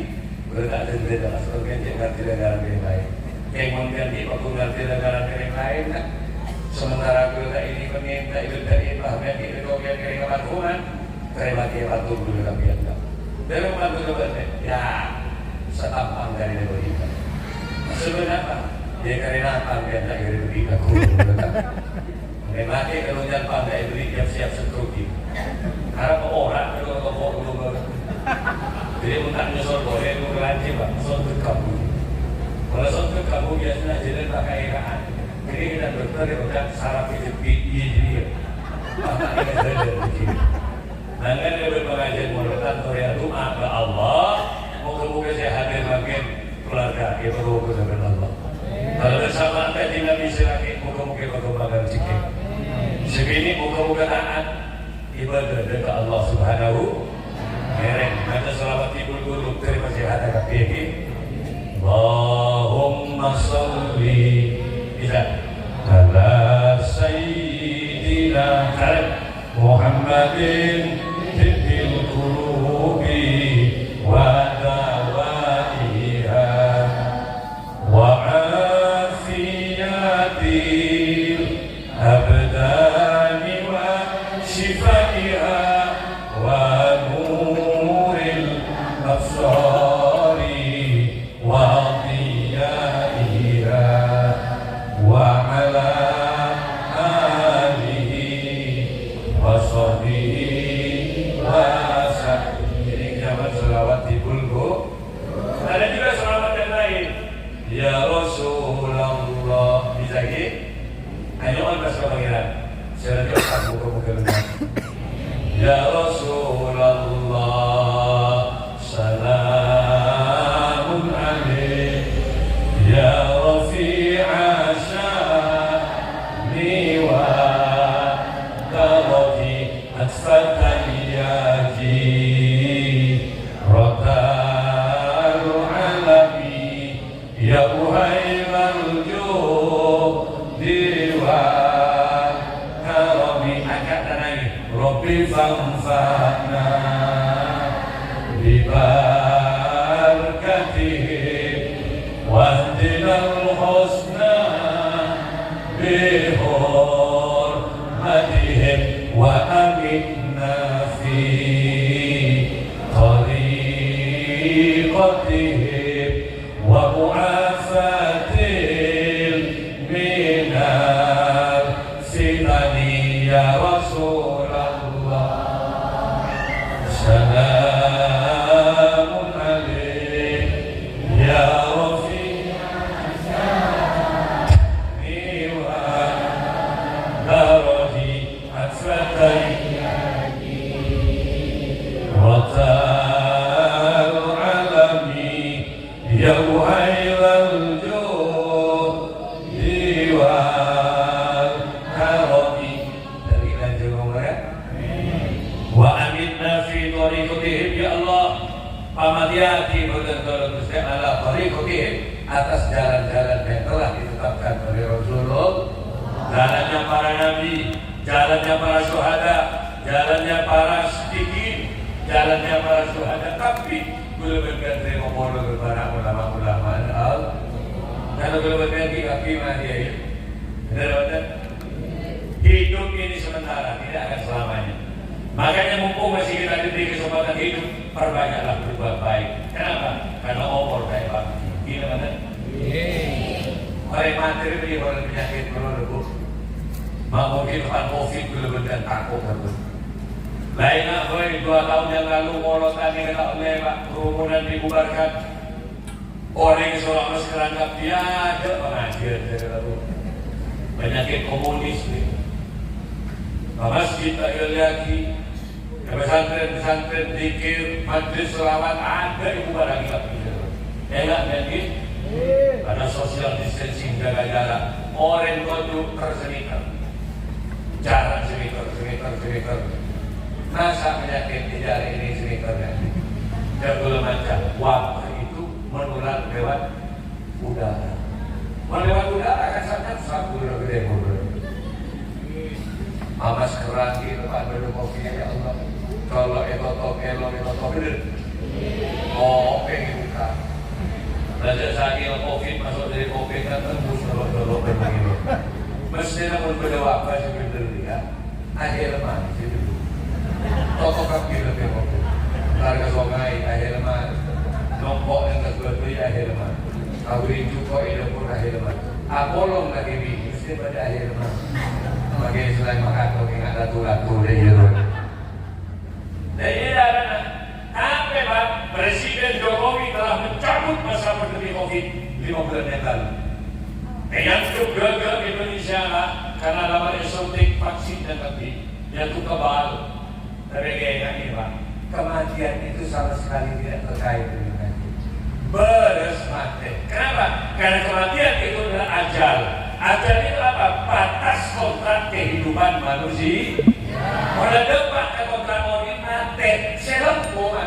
berkata beda asal ganti ngerti negara yang lain. Yang mengganti waktu ngerti negara yang lain kan. Sementara kita ini meminta itu dari pahamnya itu kopian kering kemarhuman, terima dia patuh dulu kami yang tak. Dari patuh kepada ya setampang dari negara. Sebenarnya dia karena apa yang tak dari negara kurung tak. Memang dia kalau jangan pandai beri siap setuju. Karena orang kalau kau dulu jadi untuk nyusul boleh lu kelanci pak, sontek kamu. Kalau sontek kamu biasanya jadi pakai iraan. Jadi kita dokter dia udah saraf itu PI jadi apa ini ada begini. Nah kan dia berpengajian mulutan Korea doa ke Allah, moga-moga saya hadir bagian keluarga kita moga dengan Allah. Kalau bersama anda tidak bisa lagi, moga-moga berkembang rezeki. Segini moga-moga taat ibadah kepada Allah Subhanahu. Mereng, nanti selawat ibu guru terima kasih ada kapiki. Allahumma sholli ala sayyidina Muhammadin tibbil qulubi wa dawaiha wa afiyatil abdani wa shifaiha wa absari wa diyaiha wa ala alihi wa sahbihi wa sahbihi. Ini zaman selawat di bulgo. Ada juga selawat yang lain. Ya Rasulullah. Bisa lagi? Ayo on pas pangeran. Silakan kamu buka-buka. Ya Rasulullah. Salamun alaik ya rafi'a sya'ni wa karati atfatayyaji rotalu alami ya uhaimal judi wa karami agak tanai Rabbi fanfa'na bibarakatihim wahdinal husna bihurmatihim wa aminna fi tariqatihim wa mu'afatil minar fitani ya Rasulullah. Salamun alaik ya rafi'a sya'ni wa daraji atfatayyaji rotal alami ya uhailal judi wal karami. Dari lanjut ngomongnya wa aminna fi tariqatihim ya Allah. Pamatiati berdengar Gusti ala tariqatihim, atas jalan-jalan yang telah ditetapkan oleh Rasulullah. Jalannya para nabi, jalannya para syuhada, jalannya para siddiqin, jalannya para syuhada. Tapi belum berganti ngomong kepada ulama-ulama al. Kalau belum berganti kaki dia benar-benar hidup ini sementara, tidak akan selamanya. Makanya mumpung masih kita diberi kesempatan hidup, perbanyaklah berbuat baik. Kenapa? Karena umur kayak bakti. Gila benar? Orang mati beri orang penyakit belum lebu. Mungkin depan COVID belum benar takut betul. Lainnya, 2 tahun yang lalu molotan yang kena oleh Pak kerumunan dibubarkan. Orang yang seolah sekerangkap dia ada pengajian dari lalu. Penyakit komunis nih. Masjid tak lagi. Pesantren-pesantren dikir, majlis selawat ada ibu barang lagi. Enak nanti ada social distancing, jaga jarak. Orang itu tersenikan jarak semeter. Masa penyakit di jari ini semeternya. Dan belum macam wabah itu menular lewat udara. Melewat udara akan sangat satu gede mobil. Amas kerangi tempat minum kopi ya Allah. Kalau itu top bener. Oh, pengen buka. Belajar saking COVID, masuk dari COVID kan tembus dolok-dolok begini. Mesti namun berdoa apa sebenarnya? Akhir manis itu. Toko kaki lebih COVID. Harga sungai akhir manis. Nombok yang kedua-dua akhir manis. Kawin juga itu pun akhir manis. Apolong lagi ini mesti pada akhir manis. Bagi selain makan kau ingat ratu-ratu deh gitu. Dan ini adalah apa Pak Presiden Jokowi telah mencabut masa pandemi COVID 5 bulan yang lalu. Yang juga Indonesia lah karena lawan suntik vaksin dan lebih jatuh kebal. Tapi kayaknya ini Pak, kematian itu sama sekali tidak terkait dengan itu. Beres mati. Kenapa? Karena kematian itu adalah ajal. Ajal itu apa? Batas kontrak kehidupan manusia. Pada depan kontrak orang mati, selempung.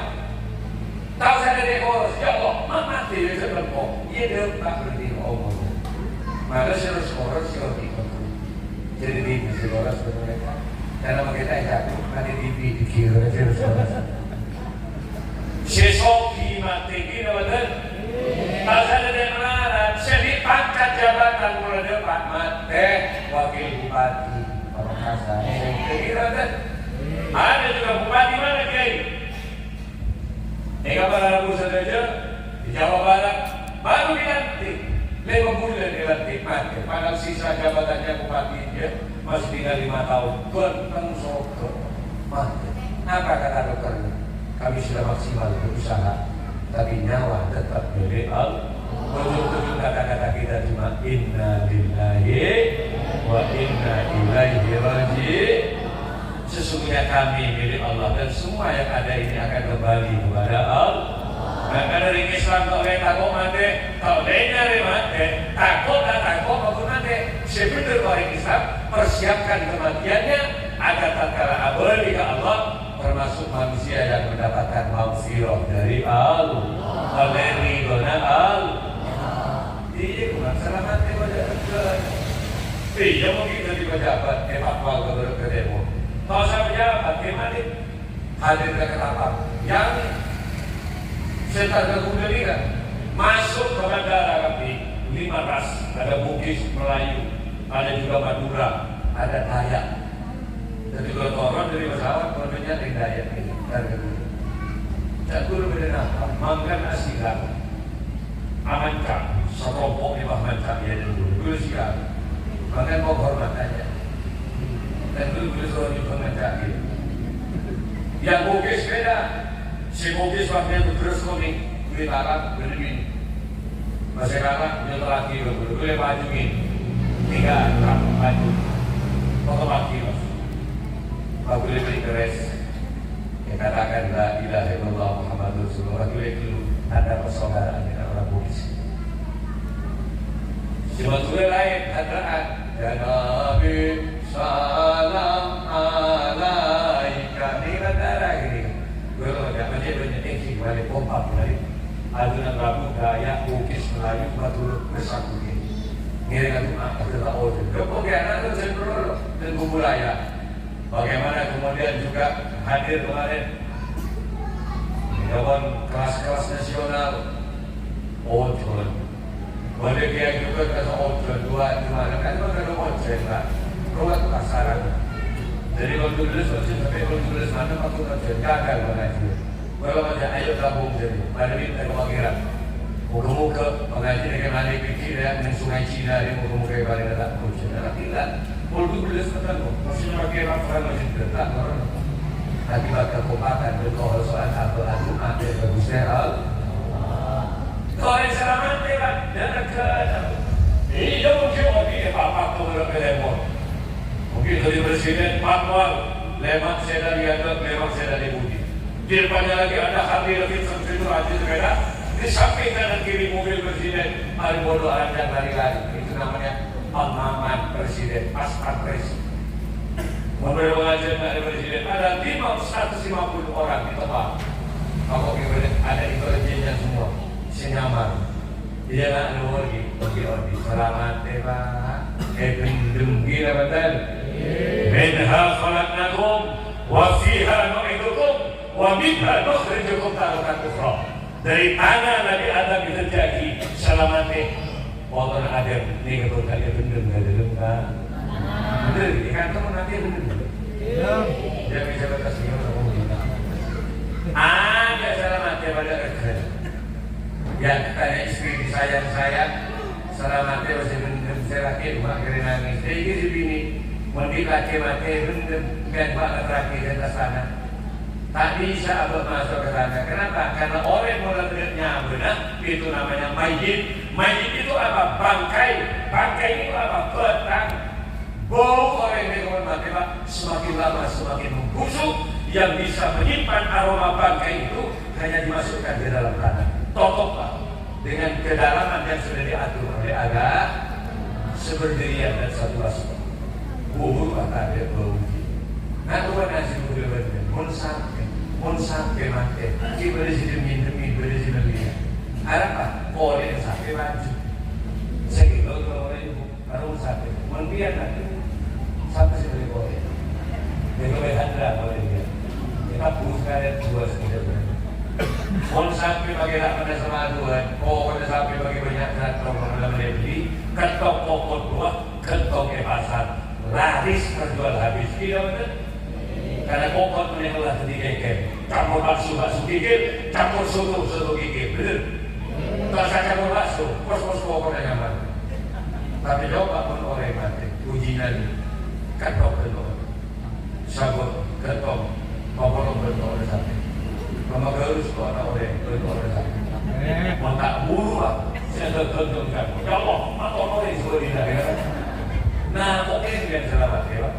Tahu saya dari orang, ya Allah, mati dari selempung. Ia depan berarti Allah. Maka harus orang siapa itu. Jadi di orang sebenarnya. Karena kita jatuh, nanti dikira harus orang. Sesoki mati kita betul. Tahu saya dari mana? Saya pangkat jabatan mulai depan mati wakil bupati Pamekasan. Kira betul. Ada juga bupati mana kiai? Eka Barabu saja di Jawa Barat baru dilantik 5 bulan dilantik mati. Padahal sisa jabatannya bupati dia masih tinggal 5 tahun. Ganteng sok mati. Apa kata dokternya? Kami sudah maksimal berusaha, tapi nyawa tetap milik Allah. Ujung-ujung kata-kata kita cuma inna lillahi wa inna ilaihi raji'un. Sesungguhnya kami milik Allah dan semua yang ada ini akan kembali kepada Allah. Maka dari Islam tak boleh takut mati, tak boleh nyari mati, takut maupun mati. Sebenarnya orang Islam persiapkan kematiannya agar tatkala abadi ke Allah, termasuk manusia yang mendapatkan maghfirah dari Allah, oleh ridhonya Allah. Iya, bukan selamatnya pada kerjaan. Iya, mungkin jadi pejabat, evakual ke demo. Kalau saya pejabat, gimana? Hadir ke kapal. Yang setelah kemudian masuk ke bandara kami 5 ras, ada Bugis, Melayu, ada juga Madura, ada Dayak. Dan juga turun dari pesawat, turunnya dari Dayak ini. Dan guru beda apa? Mangkan asilah, amankan, serompok di bawah mancang ya dan guru siap. Mangkan mau hormatannya. Dan guru suruh juga ngajakin. Yang Bugis beda. Si Bugis waktu itu terus kuning, kulit Arab berdiri. Masih Arab dia lagi guru maju ini. 3 maju. Otomatis. Aku beli keres. Yang katakan la ilaha illallah Muhammadur Rasulullah. Dulu ada persaudaraan dengan orang Bugis. Sebetulnya lain hadraan. Ya Nabi salam alaika. Ini kan darah ini. Gue kalau gak macam banyak balik pompa balik. Adunan Rabu Dayak Bugis Melayu Madura bersatu ini. Ngiring aku adalah order. Kemudian ada cenderung dan budaya. Bagaimana kemudian juga hadir kemarin dalam kelas-kelas nasional Ojon. Boleh dia juga kata Ojon 2 di mana kan ada Ojon lah. Keluar ke pasaran. Jadi kalau tulis sampai kalau tulis mana aku Ojon gagal mengaji. Kalau macam ayo gabung jadi. Pada kita kemangiran. Muka-muka mengaji dengan ahli fikih dan Sungai Cina dia muka-muka yang paling datang Ojon. Tidak. Kalau tulis kata maksudnya pakai rafal macam detak orang. Akibat kekuatan berkohol soal adu ada bagusnya al. Kau yang selamat kan dan dekat. Ini mungkin lagi apa-apa kepada lemon. Mungkin dari presiden manual lemak saya dari ada lemak saya dari budi. Di depannya lagi ada hadir lagi seperti Haji sepeda. Di samping kanan kiri mobil presiden ada bodoh ada yang lari-lari. Itu namanya Al-Maman Presiden, Paspar Presiden. Memberi pengajian dari Presiden ada 150 orang di tempat. Kalau kemudian ada intelijennya semua, senyaman. Dia nak lagi, pergi selamat Pak. Gendeng gila betul. Minha khalaqnakum wa fiha nu'idukum wa minha nukhrijukum taratan ukhra. Dari tanah Nabi Adam itu jadi selamatnya foto ada nih kebetulan kali bener nggak ada enggak bener di kantor nanti bener dia bisa batas dia ngomong gitu ada selamatnya pada kerja yang tanya istri disayang-sayang selamatnya masih bener saya laki rumah kira nangis jadi gini bini mandi laki mati bener kan banget laki di atas sana tak bisa abang masuk ke sana. Kenapa? Karena orang mulanya benar itu namanya mayit. Mayit itu apa? Bangkai. Bangkai itu apa? Petang. Bau orang yang mati pak semakin lama semakin membusuk. Yang bisa menyimpan aroma bangkai itu hanya dimasukkan ke dalam tanah. Totok pak dengan kedalaman yang sudah diatur oleh agama seberdirian dan satu asal. Bubur tak ada bau. Nah tuan nasi bubur berbeda. Monsampai mati, kita berisi demi berisi demi. Apa? Orang sampai maju. Saya kalau orang itu kalau sampai, mungkin nanti sampai sebeli orang. Mereka berhandra orang dia. Kita bukan dua sekitar. Monsampai bagi nak pada sama Tuhan, pada sampai bagi banyak datang dalam beli, ketok pokok dua, ketok ke pasar, laris terjual habis. Tidak betul? Karena pokok menemulah ketika campur bakso gigit, campur soto gigit, bener. Rasa campur bakso, pos pokoknya nyaman. Tapi coba pun orang mati, ujian ketok, sabut ketok, pokok oleh sampai. Mama garus kau anak orang oleh sampai. Maka buru lah, saya ketok kan. Ya Allah, atau orang seperti ini. Nah, mungkin yang selamat ya,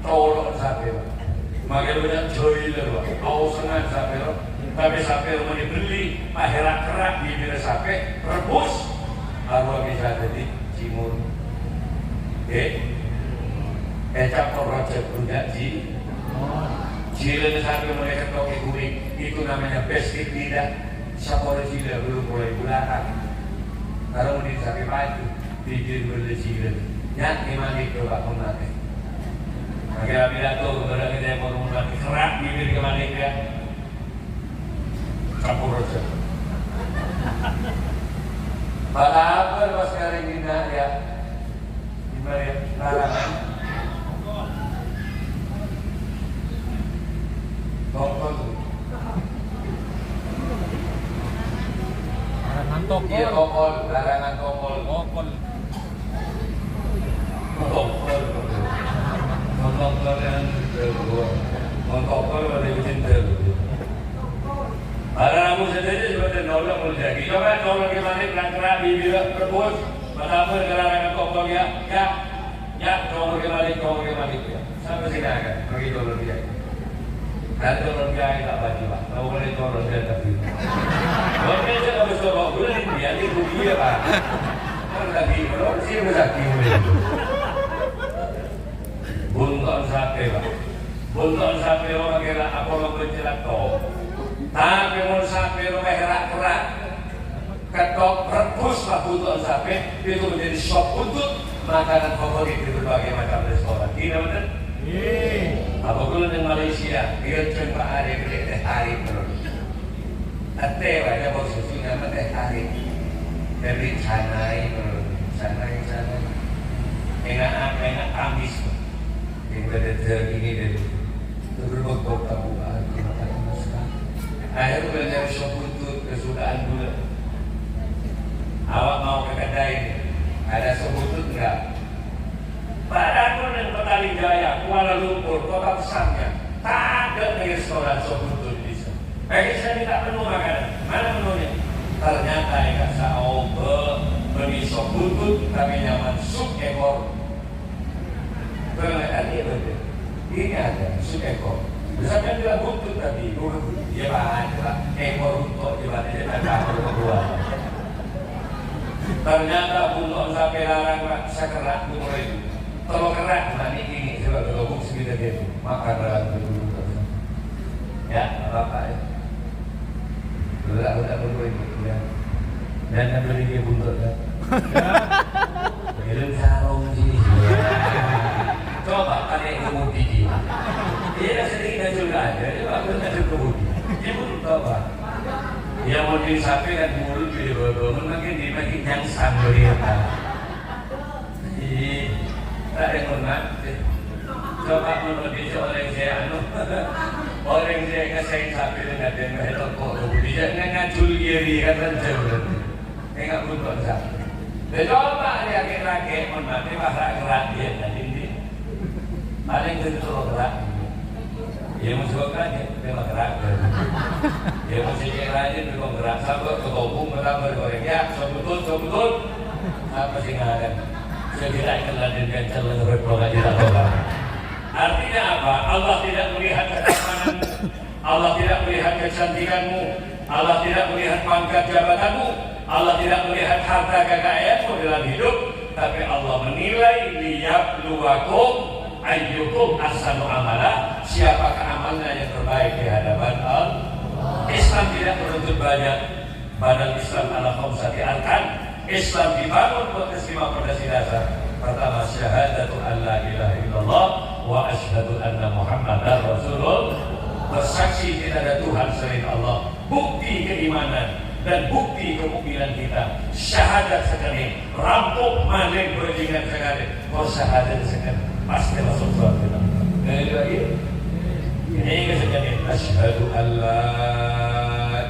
tolong sampai. Makin banyak joy lah, kau senang sampai tapi sampai rumah dibeli, akhirat kerak bibir sampai rebus, arwah bisa jadi cimur. Campur rojak budak jilin sampai mereka toke kuning, itu namanya basic lidah. Sapor jilin belum mulai bulakan, kalau menit sampai maju, bibir berjilin, nyak imani coba menate. Akhirnya pidato kepada kita yang mau kerak bibir kemana dia campur aja. Pada apa pas sekarang ini ya? Gimana ya? Larangan. Tokol. Larangan tokol. Iya tokol, larangan tokol. Tokol. Montokol yang kedua, montokol pada cinta. Para namun sendiri seperti nolong menjadi. Coba nolong gimana kerak bibir rebus, pertama gerakan tokol ya, nolong gimana ya. Sampai sini akan bagi nolong dia. Dan nolong dia tak baju pak, tahu boleh nolong dia tapi. Nolong dia tak bisa bawa bulan dia itu dia pak. Kalau lagi nolong sih bersaki boleh. Bunton sapi pak, bunton sapi orang kira apa lo berjelak tol, tapi mau sapi orang kerak ketok rebus pak bunton sapi itu menjadi sop buntut makanan favorit di berbagai macam restoran. Tidak benar? Apa kalau di Malaysia dia cuma ada teh tarik terus, teh ada bos susu nama teh tarik dari canai, enak amis. Yang berdasar ini dari berbuat tabuhan akhirnya belajar sop buntut kesukaan gula. Awak mau ke kedai ada sop buntut enggak? Padahal yang Petaling Jaya, Kuala Lumpur, kota besarnya tak ada restoran sop buntut di sana. Bagi saya minta menu makanan, mana menunya? Ternyata ikan sao beli sop buntut tapi nyaman sup ekor. Ini ada sup ekor. Misalkan dia buntut tadi, dia bahan ekor untuk dia ada kedua. Ternyata buntut sampai larang sekerak umur itu. Kalau kerak nanti ini coba gabung sekitar dia makan dalam dulu. Ya, apa ya? Udah berdua itu ya. Dan beli dia buntut ya. Belum sarung sih. Coba kan yang kemudi dia. Dia sedikit juga aja, dia bagus ada kemudi. Dia pun coba. Dia mau sapi kan mulut dia bangun makin dia makin nyangsa. berita. Tak ada hormat. Coba menurut orang saya orang saya kasih sapi dengan dia nggak kok dia ngajul diri kan rancur. Enggak butuh sapi. Dan coba dia kira-kira hormat dia bahasa gerak dia tadi ini. Paling itu gerak. Ya musuh gerak dia gerak. Ya musuh gerak dia gerak. Sampai ke kampung pertama orang ya betul. Apa sih ngaran? Segera keladin dan calon berprogram tidak tahu. Artinya apa? Allah tidak melihat ketapananmu, Allah tidak melihat kecantikanmu, Allah tidak melihat pangkat jabatanmu, Allah tidak melihat harta kekayaanmu dalam hidup, tapi Allah menilai liyabluwakum ayyukum ahsanu amala, siapakah amalnya yang terbaik di hadapan Allah. Islam tidak menuntut banyak, badan Islam ala khamsati arkan. Islam dibangun atas 5 pondasi dasar. Pertama, syahadatu an la ilaha illallah wa asyhadu anna Muhammadar Rasulullah. Bersaksi tidak ada Tuhan selain Allah. Bukti keimanan dan bukti kemukminan kita. Syahadat sekali, rampok maling bajingan sekali. Oh syahadat sekali, pasti masuk surga. Lagi. Ini sekali. Asyhadu an la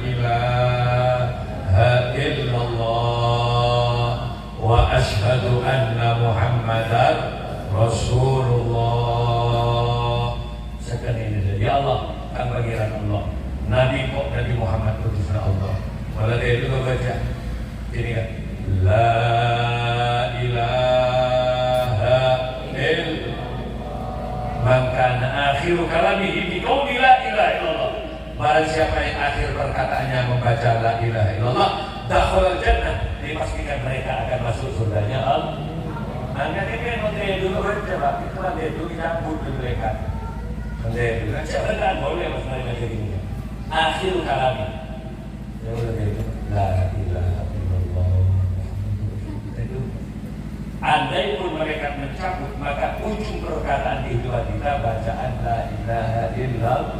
ilaha illallah wa asyhadu anna Muhammadar Rasulullah. Sekali ini ya Allah kan bagian Allah. Nabi Muhammad utusan Allah. Malah dia itu baca ini kan la ilaha illallah man kana akhiru kalamihi bi qouli la ilaha illallah. Barang siapa yang akhir perkataannya membaca la ilaha illallah dakhala jannah, dipastikan mereka akan masuk surganya Allah. Anda ini menteri dulu coba itu ada dulu cabut mereka. Menteri dulu jangan boleh mas mereka jadi ini. Akhir kalami. Ya udah itu la ilaha illallah. Itu andai pun mereka mencabut, maka ujung perkataan kehidupan kita bacaan la ilaha illallah.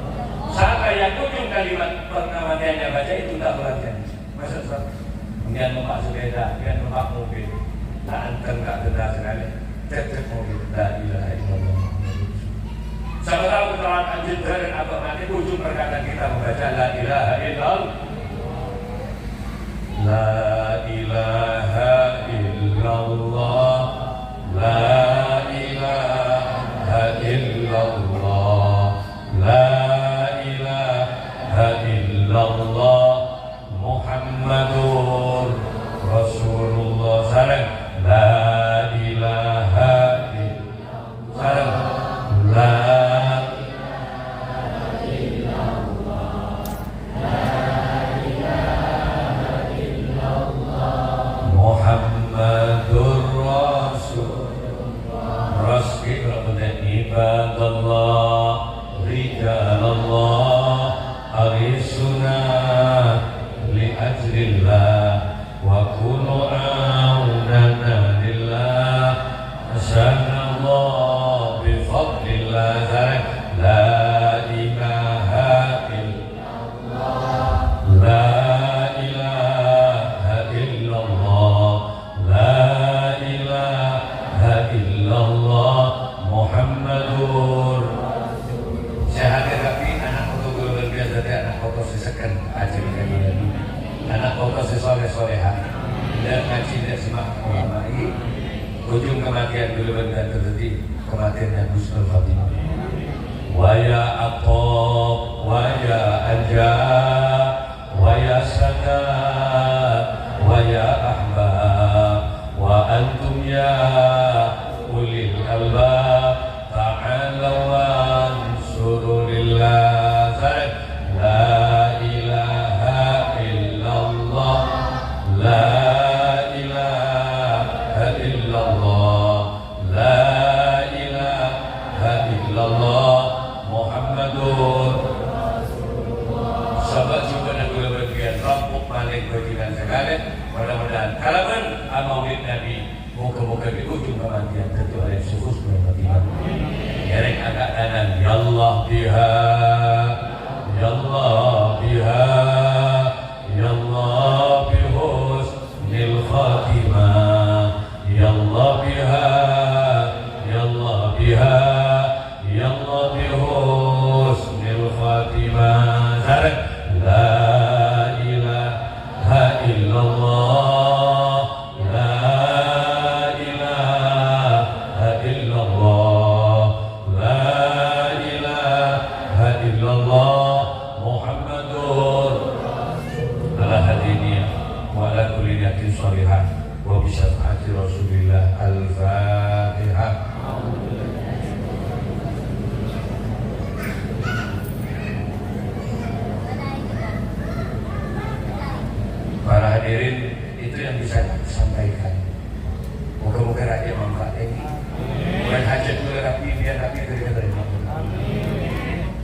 Sampai yang ujung kalimat pertama dia baca itu tak berarti. Masa kemudian numpak sepeda, kemudian numpak mobil. Tak anteng tak dengar sekali. Cek mobil la ilaha illallah. Sama tahu kesalahan anjing dan apa nanti ujung perkataan kita membaca la ilaha illallah. La ilaha illallah. La ilaha illallah. La ilaha illallah. Muhammadur Rasulullah. Salam. La ilaha illallah. Salam. La ilaha illallah. La ilaha illallah. Muhammadur Rasulullah. Rasulullah ibadallah. Rijalallah. Arisuna li'ajrillah wa kunu a'unana lillah asanallah bifadlillah. La ilaha illallah. La ilaha illallah. La ilaha illallah. Muhammadur syahadat. Tapi anak foto luar biasa, anak foto sesekan aja ini. Anak foto soleh-soleha dan ngaji dan semak ulama ini. Ujung kematian dulu benda terjadi kematiannya Husnul Khatimah. Wa ya aqab wa ya anja wa ya sada wa ya ahbab wa antum ya ulil albab ta'alaw ansuru lillah. La ilaha illallah. La ilaha illallah. La ilaha illallah. Muhammadur Rasulullah. Sahabat juga nak gula berfikiran rampuk balik berjiran sekali. Mudah-mudahan kalaman maulid Nabi muka-muka di ujung kematian tentu ada suhus bermatian. Yerek agak kanan. Ya Allah biha, Ya Allah biha, Ya Allah bihusnil khatimah. sholihah wa bi syafaati Rasulillah. Al-Fatihah. Para hadirin, itu yang bisa aku sampaikan. Moga-moga rakyat manfaat ini. Bukan hajat dulu rapi, biar rapi dari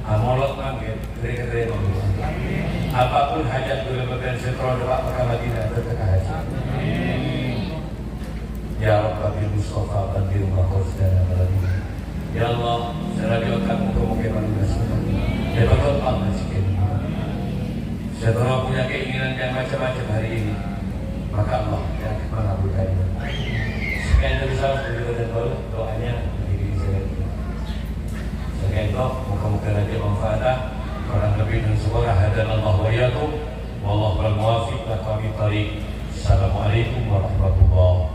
amolok mangkit dari apapun hajat dulu bagian setro doa maka Madinah berkah haji. Ya Rabbi Mustafa bandir makos dan amalani. Ya Allah, seragam kamu moga-moga manusia. Ya betul Allah sikit. Setelah punya keinginan yang macam-macam hari ini, maka Allah yang mengabulkannya. Sekian dari saya, dan baru doanya diri saya. Sekian doa, muka-muka lagi manfaatah. Orang lebih dan semoga hadanallah wa iyyakum. Wallahu wal muwaffiq ila aqwamit thoriq. Assalamualaikum warahmatullahi wabarakatuh.